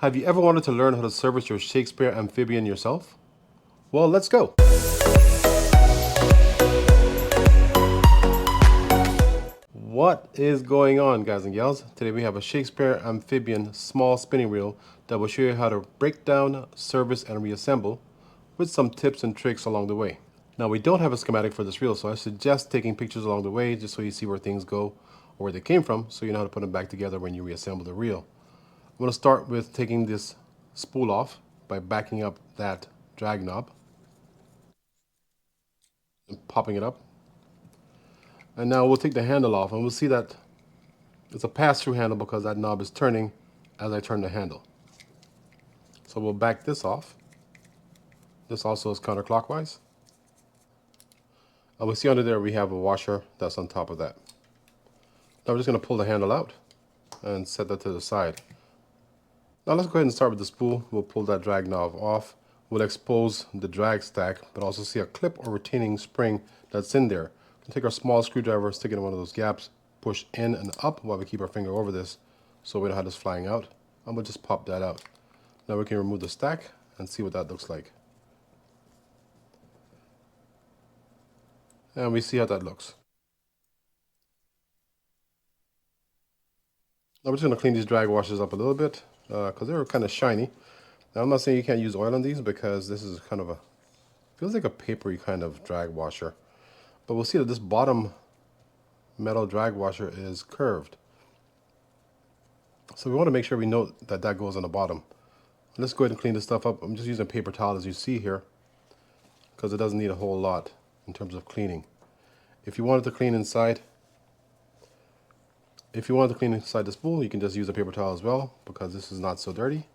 Have you ever wanted to learn how to service your Shakespeare Amphibian yourself? Well, let's go. What is going on, guys and gals? Today we have a Shakespeare Amphibian small spinning reel that will show you how to break down, service, and reassemble with some tips and tricks along the way. Now, we don't have a schematic for this reel, so I suggest taking pictures along the way just so you see where things go or where they came from, so you know how to put them back together when you reassemble the reel. I'm going to start with taking this spool off by backing up that drag knob and popping it up. And now we'll take the handle off, and we'll see that it's a pass-through handle because that knob is turning as I turn the handle. So we'll back this off. This also is counterclockwise. And we see under there we have a washer that's on top of that. Now we're just going to pull the handle out and set that to the side. Now let's go ahead and start with the spool. We'll pull that drag knob off. We'll expose the drag stack, but also see a clip or retaining spring that's in there. We'll take our small screwdriver, stick it in one of those gaps, push in and up while we keep our finger over this so we don't have this flying out. And we'll just pop that out. Now we can remove the stack and see what that looks like. And we see how that looks. Now we're just going to clean these drag washers up a little bit because they're kind of shiny. Now I'm not saying you can't use oil on these because this is kind of a, feels like a papery kind of drag washer. But we'll see that this bottom metal drag washer is curved. So we want to make sure we note that that goes on the bottom. Let's go ahead and clean this stuff up. I'm just using a paper towel as you see here because it doesn't need a whole lot in terms of cleaning. If you wanted to clean inside, the spool, you can just use a paper towel as well because this is not so dirty.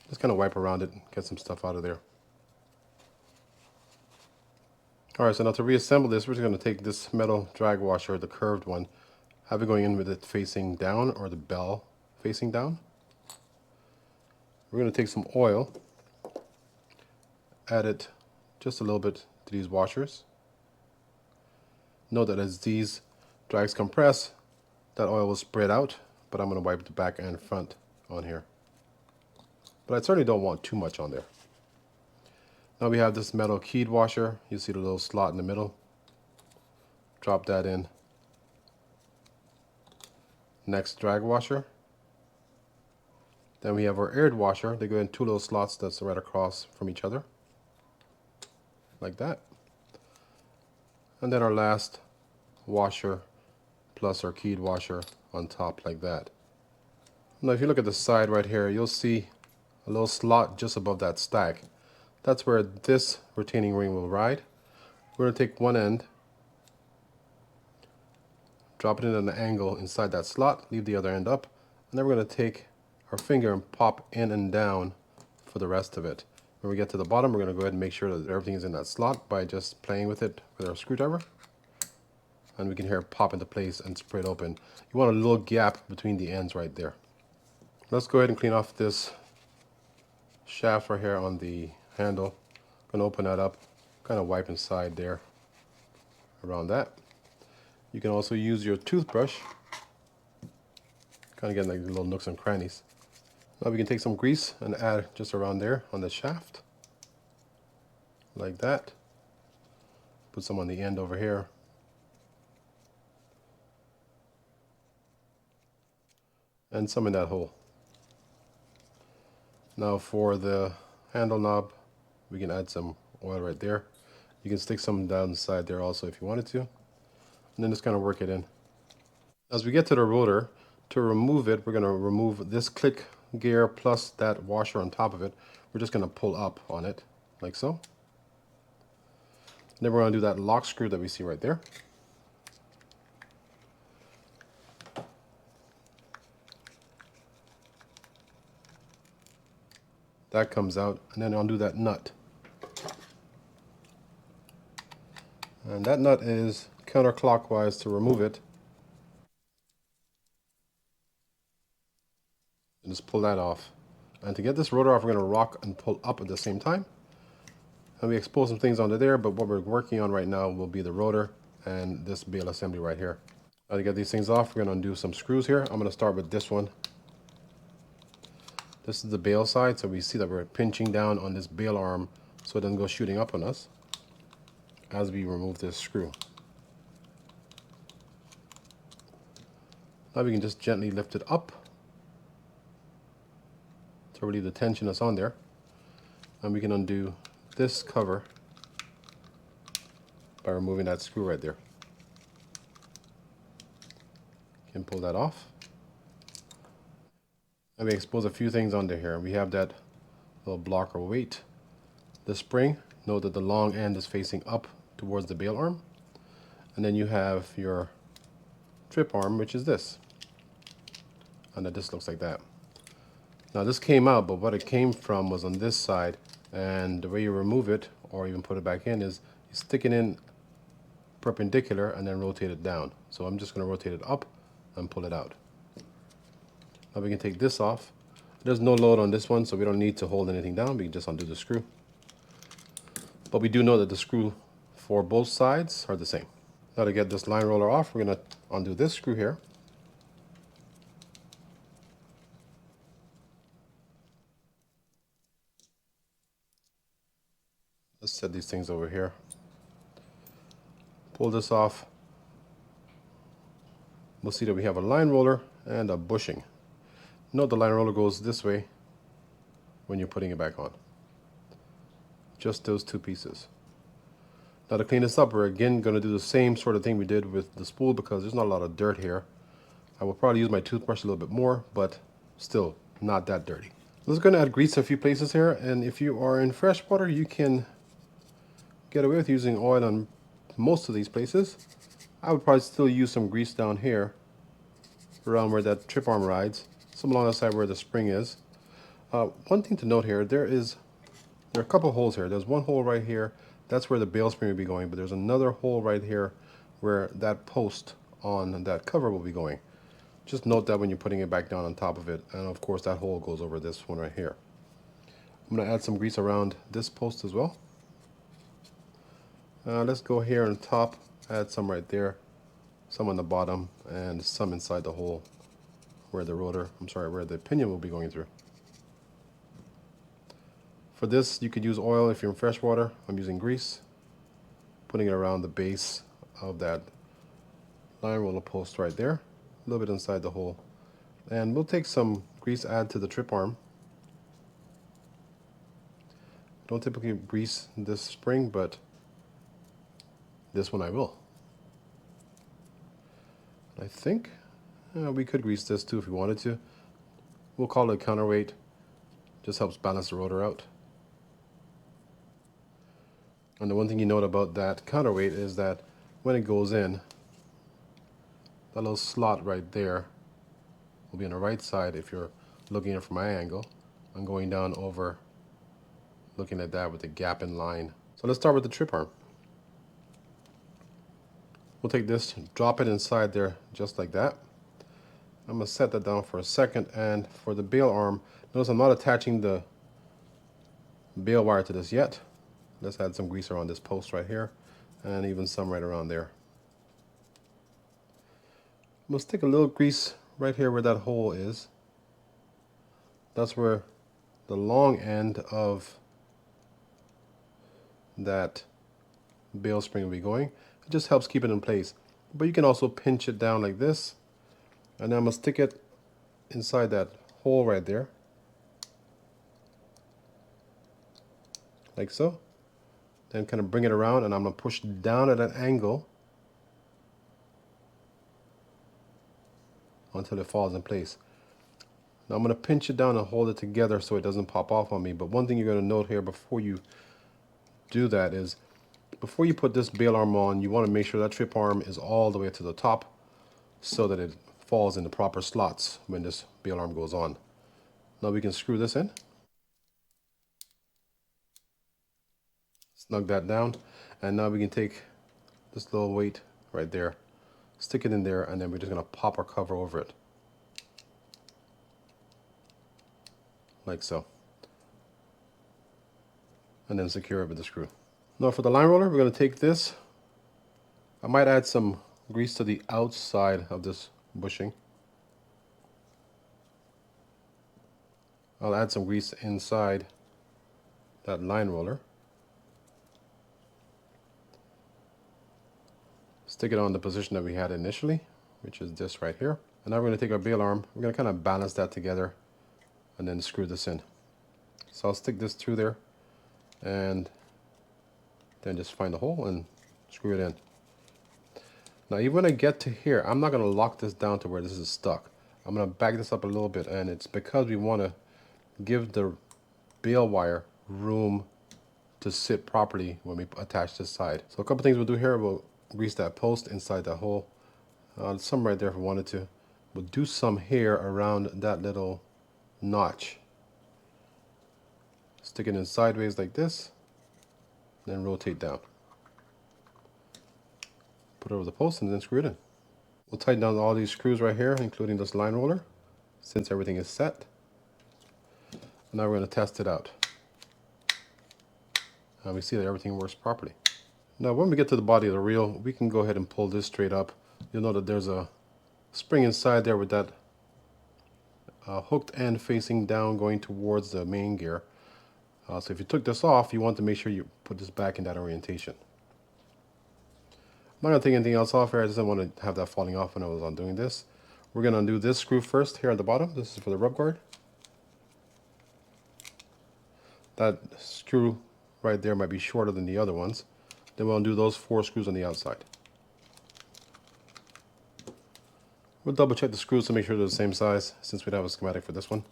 Just kind of wipe around it and get some stuff out of there. Alright, so now to reassemble this, we're just going to take this metal drag washer, the curved one, have it going in with it facing down or the bell facing down. We're going to take some oil, add it just a little bit to these washers. Note that as these drags compress, that oil will spread out, but I'm going to wipe the back and front on here. But I certainly don't want too much on there. Now we have this metal keyed washer. You see the little slot in the middle. Drop that in. Next drag washer. Then we have our aired washer. They go in two little slots that's right across from each other. Like that. And then our last washer plus our keyed washer on top like that. Now if you look at the side right here, you'll see a little slot just above that stack. That's where this retaining ring will ride. We're going to take one end, drop it in at an angle inside that slot, leave the other end up, and then we're going to take our finger and pop in and down for the rest of it. When we get to the bottom, we're going to go ahead and make sure that everything is in that slot by just playing with it with our screwdriver. And we can hear it pop into place and spread open. You want a little gap between the ends right there. Let's go ahead and clean off this shaft right here on the handle. I'm going to open that up, kind of wipe inside there around that. You can also use your toothbrush, kind of get like little nooks and crannies. Now we can take some grease and add just around there on the shaft, like that. Put some on the end over here. And some in that hole. Now for the handle knob, we can add some oil right there. You can stick some down the side there also if you wanted to. And then just kind of work it in. As we get to the rotor, to remove it, we're going to remove this click gear plus that washer on top of it. We're just going to pull up on it, like so. And then we're going to do that lock screw that we see right there. That comes out, and then undo that nut. And that nut is counterclockwise to remove it. And just pull that off. And to get this rotor off, we're going to rock and pull up at the same time. And we expose some things under there, but what we're working on right now will be the rotor and this bail assembly right here. Now to get these things off, we're going to undo some screws here. I'm going to start with this one. This is the bail side, so we see that we're pinching down on this bail arm so it doesn't go shooting up on us as we remove this screw. Now we can just gently lift it up to relieve the tension that's on there. And we can undo this cover by removing that screw right there. You can pull that off. And we expose a few things under here. We have that little blocker weight. The spring, note that the long end is facing up towards the bail arm. And then you have your trip arm, which is this. And that just looks like that. Now this came out, but what it came from was on this side. And the way you remove it, or even put it back in, is you stick it in perpendicular and then rotate it down. So I'm just going to rotate it up and pull it out. Now we can take this off. There's no load on this one, so we don't need to hold anything down. We can just undo the screw. But we do know that the screw for both sides are the same. Now to get this line roller off, we're going to undo this screw here. Let's set these things over here. Pull this off. We'll see that we have a line roller and a bushing. Note the line roller goes this way when you're putting it back on. Just those two pieces. Now to clean this up, we're again going to do the same sort of thing we did with the spool because there's not a lot of dirt here. I will probably use my toothbrush a little bit more, but still not that dirty. I'm just going to add grease a few places here, and if you are in freshwater, you can get away with using oil on most of these places. I would probably still use some grease down here around where that trip arm rides, some along the side where the spring is. One thing to note here, there are a couple holes here. There's one hole right here, that's where the bail spring will be going, but there's another hole right here where that post on that cover will be going. Just note that when you're putting it back down on top of it, and of course that hole goes over this one right here. I'm going to add some grease around this post as well. Let's go here on top, add some right there, some on the bottom, and some inside the hole where where the pinion will be going through. For this, you could use oil if you're in freshwater. I'm using grease, putting it around the base of that line roller post right there, a little bit inside the hole. And we'll take some grease, add to the trip arm. Don't typically grease this spring, but this one I will. I think we could grease this too if we wanted to. We'll call it a counterweight. Just helps balance the rotor out. And the one thing you note about that counterweight is that when it goes in, that little slot right there will be on the right side if you're looking at it from my angle. I'm going down over looking at that with the gap in line. So let's start with the trip arm. We'll take this, drop it inside there just like that. I'm going to set that down for a second, and for the bail arm, notice I'm not attaching the bail wire to this yet. Let's add some grease around this post right here, and even some right around there. I'm going to stick a little grease right here where that hole is. That's where the long end of that bail spring will be going. It just helps keep it in place. But you can also pinch it down like this, and then I'm going to stick it inside that hole right there, like so. Then kind of bring it around, and I'm going to push down at an angle until it falls in place. Now I'm going to pinch it down and hold it together so it doesn't pop off on me. But one thing you're going to note here before you do that is, before you put this bail arm on, you want to make sure that trip arm is all the way to the top so that it falls in the proper slots when this bail arm goes on. Now we can screw this in. Snug that down, and now we can take this little weight right there, stick it in there, and then we're just going to pop our cover over it. Like so. And then secure it with the screw. Now for the line roller, we're going to take this. I might add some grease to the outside of this bushing. I'll add some grease inside that line roller. Stick it on the position that we had initially, which is this right here. And now we're going to take our bail arm. We're going to kind of balance that together and then screw this in. So I'll stick this through there and then just find the hole and screw it in. Now even when I get to here, I'm not going to lock this down to where this is stuck. I'm going to back this up a little bit, and it's because we want to give the bail wire room to sit properly when we attach this side. So a couple things we'll do here. We'll grease that post inside that hole. Some right there if we wanted to. We'll do some here around that little notch. Stick it in sideways like this, then rotate down. Put it over the post and then screw it in. We'll tighten down all these screws right here, including this line roller, since everything is set. Now we're going to test it out. And we see that everything works properly. Now when we get to the body of the reel, we can go ahead and pull this straight up. You'll know that there's a spring inside there with that hooked end facing down going towards the main gear. So if you took this off, you want to make sure you put this back in that orientation. I'm not going to take anything else off here. I just didn't want to have that falling off when I was on doing this. We're going to undo this screw first here at the bottom. This is for the rub guard. That screw right there might be shorter than the other ones. Then we'll undo those 4 screws on the outside. We'll double check the screws to make sure they're the same size, since we don't have a schematic for this one.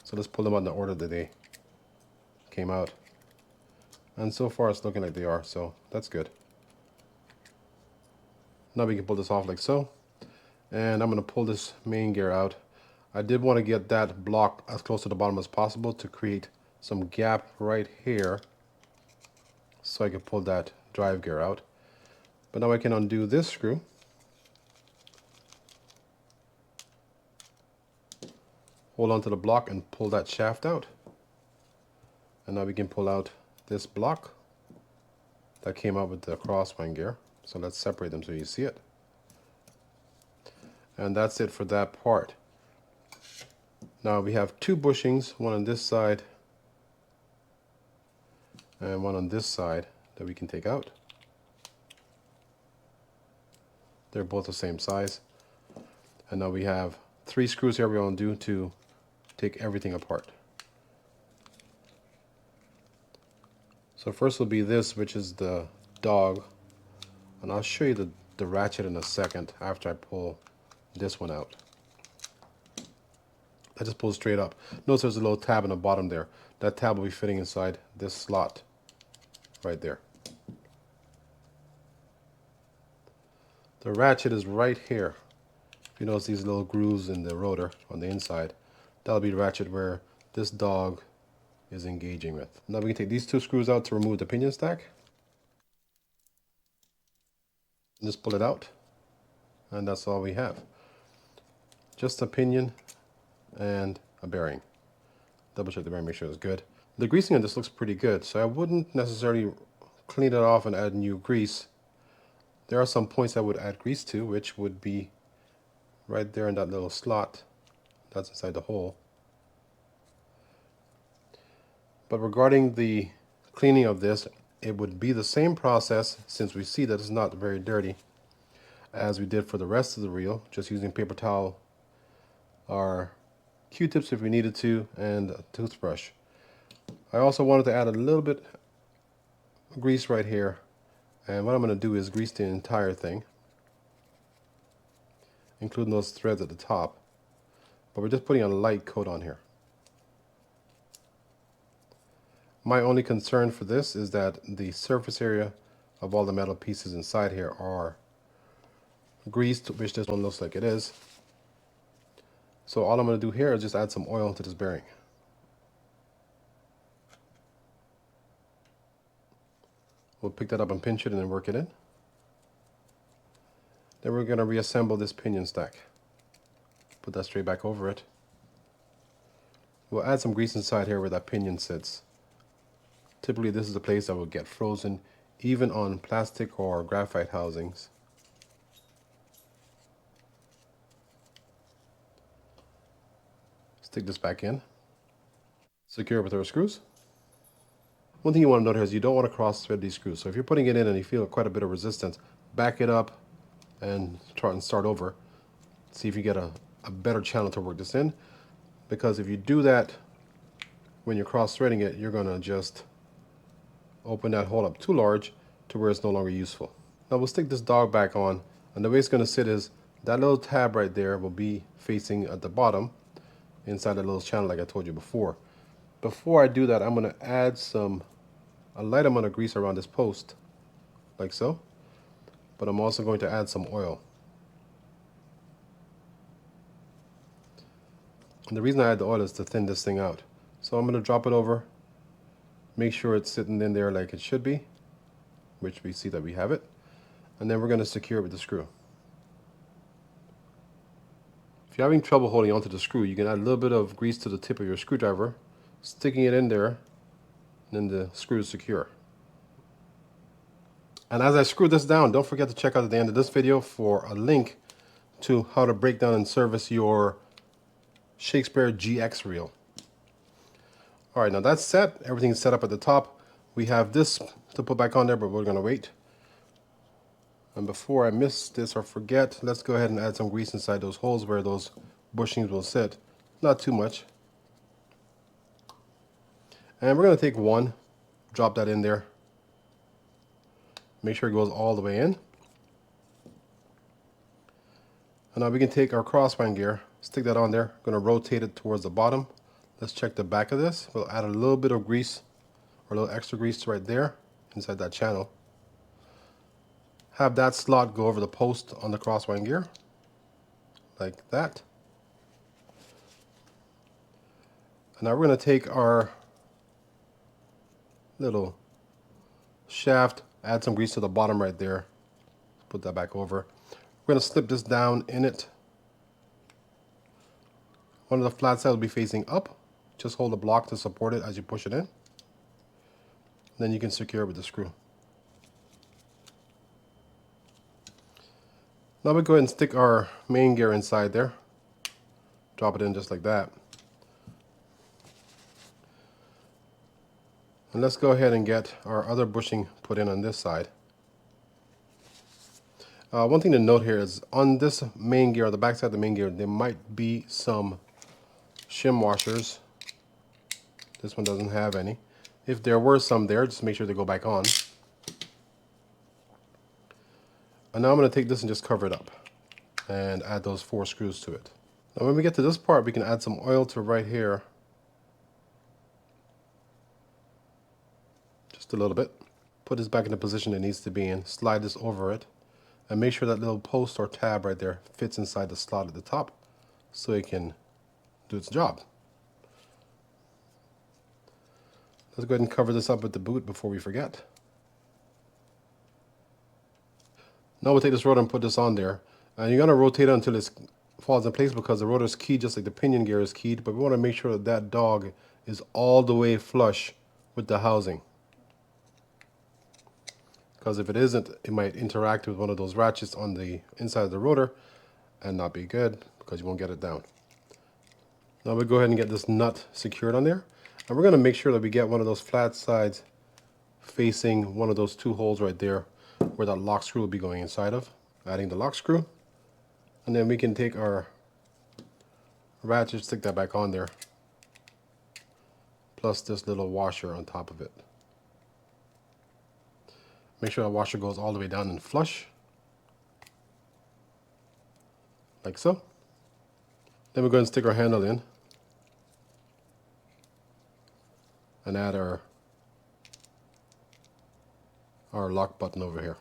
So let's pull them out in the order that they came out. And so far it's looking like they are, so that's good. Now we can pull this off like so. And I'm going to pull this main gear out. I did want to get that block as close to the bottom as possible to create some gap right here so I can pull that drive gear out. But now I can undo this screw. Hold on to the block and pull that shaft out. And now we can pull out this block that came out with the crosswind gear. So let's separate them so you see it. And that's it for that part. Now we have 2 bushings, one on this side and one on this side that we can take out. They're both the same size. And now we have 3 screws here we're going to do to take everything apart. So first will be this, which is the dog. And I'll show you the ratchet in a second after I pull this one out. I just pull straight up. Notice there's a little tab in the bottom there. That tab will be fitting inside this slot right there. The ratchet is right here. If you notice these little grooves in the rotor on the inside, that'll be the ratchet where this dog is engaging with. Now we can take these 2 screws out to remove the pinion stack. Just pull it out, and that's all we have. Just a pinion and a bearing. Double check the bearing, make sure it's good. The greasing on this looks pretty good, so I wouldn't necessarily clean it off and add new grease. There are some points I would add grease to, which would be right there in that little slot that's inside the hole. But regarding the cleaning of this, it would be the same process, since we see that it's not very dirty, as we did for the rest of the reel, just using paper towel or Q-tips if we needed to, and a toothbrush. I also wanted to add a little bit of grease right here, and what I'm going to do is grease the entire thing, including those threads at the top, but we're just putting a light coat on here. My only concern for this is that the surface area of all the metal pieces inside here are greased, which this one looks like it is. So all I'm going to do here is just add some oil to this bearing. We'll pick that up and pinch it and then work it in. Then we're going to reassemble this pinion stack. Put that straight back over it. We'll add some grease inside here where that pinion sits. Typically this is the place that will get frozen, even on plastic or graphite housings. Stick this back in. secure it with our screws. One thing you want to note here is you don't want to cross thread these screws. So if you're putting it in and you feel quite a bit of resistance, back it up and try and start over. See if you get a better channel to work this in. Because if you do that when you're cross threading it, you're going to just open that hole up too large to where it's no longer useful. Now we'll stick this dog back on, and the way it's going to sit is that little tab right there will be facing at the bottom inside that little channel like I told you before. Before I do that, I'm going to add a light amount of grease around this post like so, but I'm also going to add some oil. And the reason I add the oil is to thin this thing out. So I'm going to drop it over, make sure it's sitting in there like it should be, which we see that we have it, and then we're going to secure it with the screw. If you're having trouble holding onto the screw, you can add a little bit of grease to the tip of your screwdriver, sticking it in there, and then the screw is secure. And as I screw this down, don't forget to check out at the end of this video for a link to how to break down and service your Shakespeare GX reel. Alright, now that's set. Everything's set up at the top. We have this to put back on there, but we're going to wait. And before I miss this or forget, let's go ahead and add some grease inside those holes where those bushings will sit. Not too much. And we're going to take one, drop that in there. Make sure it goes all the way in. And now we can take our crosswind gear, stick that on there. I'm going to rotate it towards the bottom. Let's check the back of this. We'll add a little bit of grease, or a little extra grease right there inside that channel. Have that slot go over the post on the crosswind gear, like that. And now we're going to take our little shaft, add some grease to the bottom right there. Put that back over. We're going to slip this down in it. One of the flat sides will be facing up. Just hold the block to support it as you push it in. Then you can secure it with the screw. Now we'll go ahead and stick our main gear inside there. Drop it in just like that. And let's go ahead and get our other bushing put in on this side. One thing to note here is on this main gear, on the back side of the main gear, there might be some shim washers. This one doesn't have any. If there were some there, just make sure they go back on. And now I'm going to take this and just cover it up and add those 4 screws to it. Now when we get to this part, we can add some oil to right here. Just a little bit. Put this back in the position it needs to be in. Slide this over it. And make sure that little post or tab right there fits inside the slot at the top so it can do its job. Let's go ahead and cover this up with the boot before we forget. Now we'll take this rotor and put this on there. And you're going to rotate it until it falls in place because the rotor is keyed just like the pinion gear is keyed. But we want to make sure that that dog is all the way flush with the housing. Because if it isn't, it might interact with one of those ratchets on the inside of the rotor and not be good because you won't get it down. Now we'll go ahead and get this nut secured on there. And we're going to make sure that we get one of those flat sides facing one of those 2 holes right there where that lock screw will be going inside of. Adding the lock screw. And then we can take our ratchet, stick that back on there. Plus this little washer on top of it. Make sure that washer goes all the way down and flush. Like so. Then we're going to stick our handle in. And add our lock button over here.